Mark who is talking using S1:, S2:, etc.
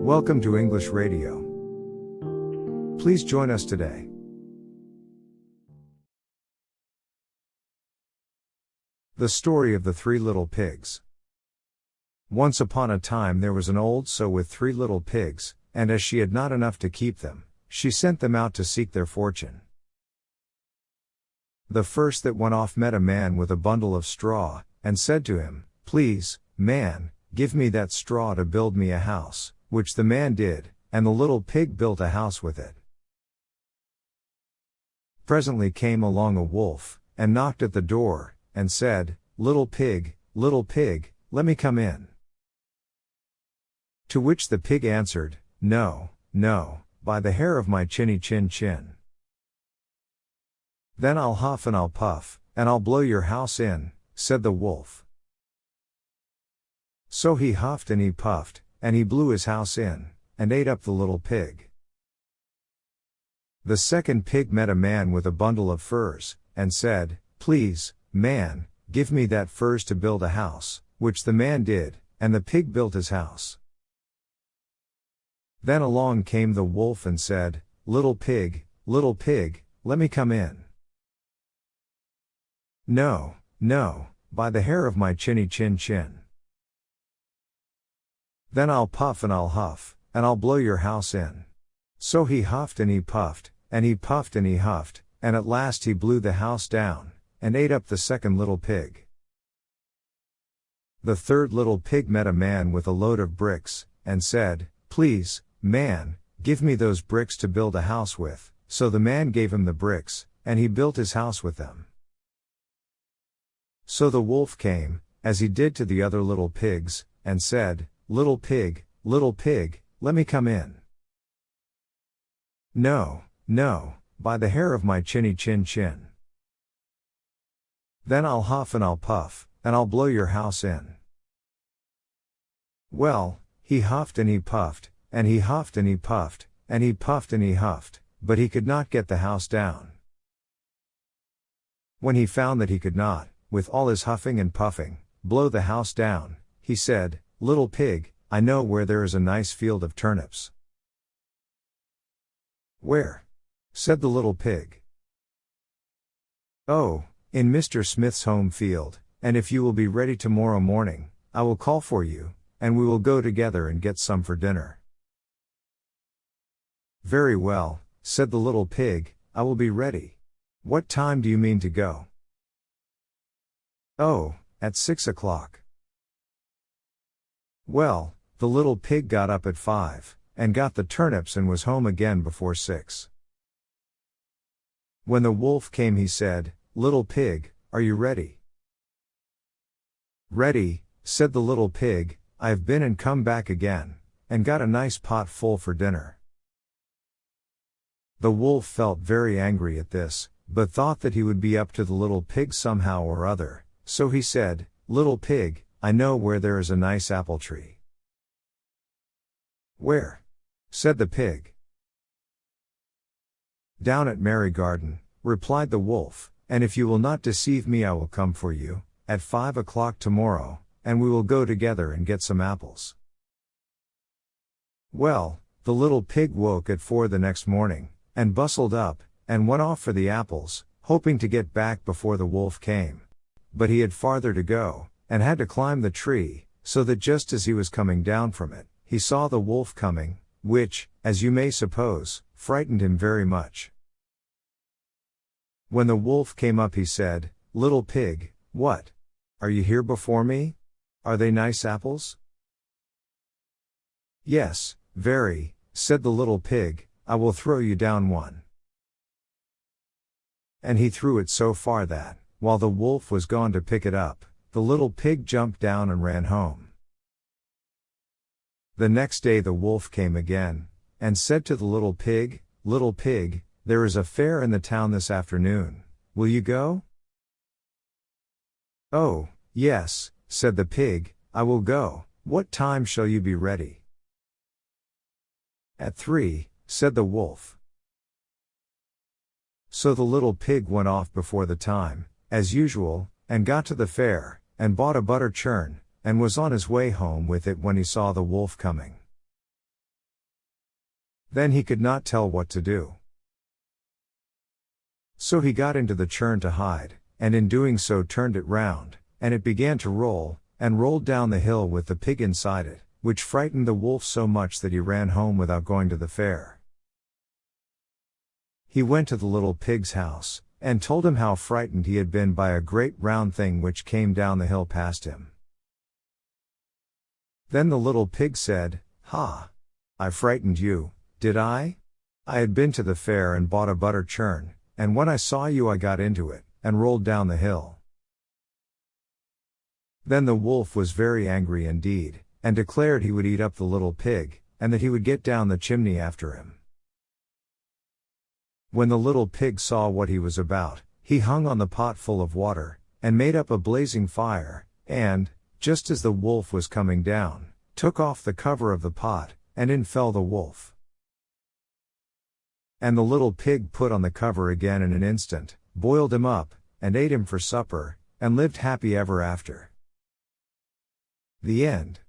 S1: Welcome to English Radio. Please join us today. The Story of the Three Little Pigs. Once upon a time there was an old sow with 3 little pigs, and as she had not enough to keep them, she sent them out to seek their fortune. The first that went off met a man with a bundle of straw, and said to him, "Please, man, give me that straw to build me a house," which the man did, and the little pig built a house with it. Presently came along a wolf, and knocked at the door, and said, little pig, let me come in." To which the pig answered, "No, no, by the hair of my chinny chin chin. "Then I'll huff and I'll puff, and I'll blow your house in," said the wolf. So he huffed and he puffed, and he blew his house in, and ate up the little pig. The second pig met a man with a bundle of furs, and said, "Please, man, give me that furs to build a house," which the man did, and the pig built his house. Then along came the wolf and said, little pig, let me come in." "No, no, by the hair of my chinny chin chin. Then I'll puff and I'll huff, and I'll blow your house in." So he huffed and he puffed, and he puffed and he huffed, and at last he blew the house down, and ate up the second little pig. The third little pig met a man with a load of bricks, and said, "Please, man, give me those bricks to build a house with." So the man gave him the bricks, and he built his house with them. So the wolf came, as he did to the other little pigs, and said, little pig, let me come in." "No, no, by the hair of my chinny chin chin. Then I'll huff and I'll puff, and I'll blow your house in." Well, he huffed and he puffed, and he huffed and he puffed, and he puffed and he huffed, but he could not get the house down. When he found that he could not, with all his huffing and puffing, blow the house down, he said, "Little pig, I know where there is a nice field of turnips." "Where?" said the little pig. "Oh, in Mr. Smith's home field, and if you will be ready tomorrow morning, I will call for you, and we will go together and get some for dinner." "Very well," said the little pig, "I will be ready. What time do you mean to go?" "Oh, at 6 o'clock. Well, the little pig got up at 5, and got the turnips and was home again before 6. When the wolf came he said, "Little pig, are you ready?" "Ready," said the little pig, "I have been and come back again, and got a nice pot full for dinner." The wolf felt very angry at this, but thought that he would be up to the little pig somehow or other, so he said, "Little pig, I know where there is a nice apple tree." "Where?" said the pig. "Down at Merry Garden," replied the wolf, "and if you will not deceive me I will come for you, at 5 o'clock tomorrow, and we will go together and get some apples." Well, the little pig woke at 4 the next morning, and bustled up, and went off for the apples, hoping to get back before the wolf came. But he had farther to go, and had to climb the tree, so that just as he was coming down from it, he saw the wolf coming, which, as you may suppose, frightened him very much. When the wolf came up he said, "Little pig, what? Are you here before me? Are they nice apples?" "Yes, very," said the little pig, "I will throw you down one." And he threw it so far that, while the wolf was gone to pick it up, the little pig jumped down and ran home. The next day the wolf came again, and said to the little pig, "Little pig, there is a fair in the town this afternoon, will you go?" "Oh, yes," said the pig, "I will go. What time shall you be ready?" "At 3, said the wolf. So the little pig went off before the time, as usual, and got to the fair, and bought a butter churn, and was on his way home with it when he saw the wolf coming. Then he could not tell what to do. So he got into the churn to hide, and in doing so turned it round, and it began to roll, and rolled down the hill with the pig inside it, which frightened the wolf so much that he ran home without going to the fair. He went to the little pig's house, and told him how frightened he had been by a great round thing which came down the hill past him. Then the little pig said, "Ha! I frightened you, did I? I had been to the fair and bought a butter churn, and when I saw you I got into it, and rolled down the hill." Then the wolf was very angry indeed, and declared he would eat up the little pig, and that he would get down the chimney after him. When the little pig saw what he was about, he hung on the pot full of water, and made up a blazing fire, and, just as the wolf was coming down, took off the cover of the pot, and in fell the wolf. And the little pig put on the cover again in an instant, boiled him up, and ate him for supper, and lived happy ever after. The end.